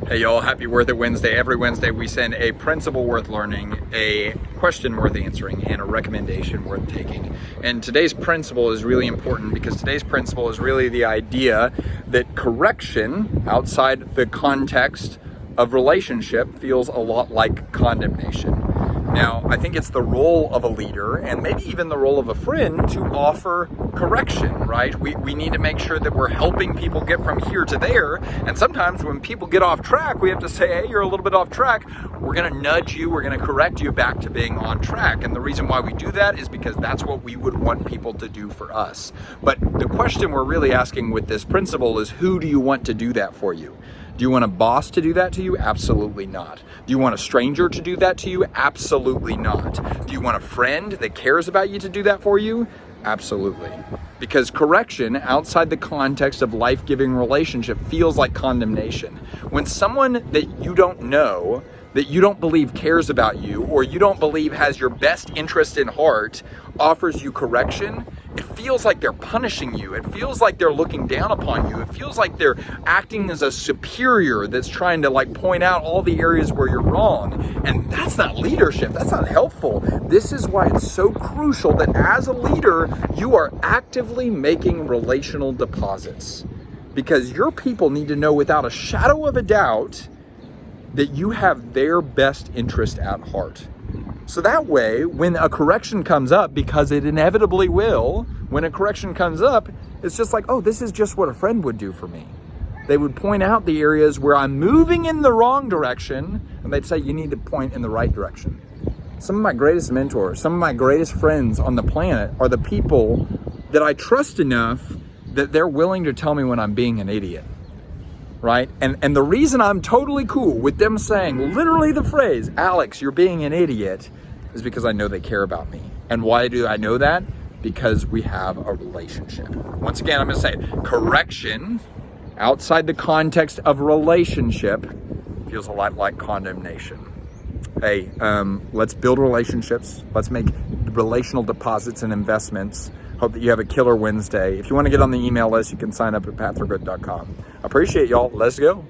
Hey y'all, happy Worth It Wednesday. Every Wednesday we send a principle worth learning, a question worth answering, and a recommendation worth taking. And today's principle is really important because today's principle is really the idea that correction outside the context of relationship feels a lot like condemnation. Now, I think it's the role of a leader and maybe even the role of a friend to offer correction, right? We need to make sure that we're helping people get from here to there. And sometimes when people get off track, we have to say, hey, you're a little bit off track. We're going to nudge you. We're going to correct you back to being on track. And the reason why we do that is because that's what we would want people to do for us. But the question we're really asking with this principle is, who do you want to do that for you? Do you want a boss to do that to you? Absolutely not. Do you want a stranger to do that to you? Absolutely not. Do you want a friend that cares about you to do that for you? Absolutely. Because correction outside the context of life-giving relationship feels like condemnation. When someone that you don't know, that you don't believe cares about you, or you don't believe has your best interest in heart, offers you correction, it feels like they're punishing you. It feels like they're looking down upon you. It feels like they're acting as a superior that's trying to point out all the areas where you're wrong. And that's not leadership. That's not helpful. This is why it's so crucial that as a leader, you are actively making relational deposits. Because your people need to know without a shadow of a doubt that you have their best interest at heart. So that way, when a correction comes up, because it inevitably will, when a correction comes up, it's just like, oh, this is just what a friend would do for me. They would point out the areas where I'm moving in the wrong direction, and they'd say, you need to point in the right direction. Some of my greatest mentors, some of my greatest friends on the planet are the people that I trust enough that they're willing to tell me when I'm being an idiot. Right? And the reason I'm totally cool with them saying literally the phrase, Alex, you're being an idiot, is because I know they care about me. And why do I know that? Because we have a relationship. Once again, I'm going to say it. Correction outside the context of relationship feels a lot like condemnation. Hey, let's build relationships. Let's make relational deposits and investments. Hope that you have a killer Wednesday. If you want to get on the email list, you can sign up at pathforgood.com. Appreciate y'all. Let's go.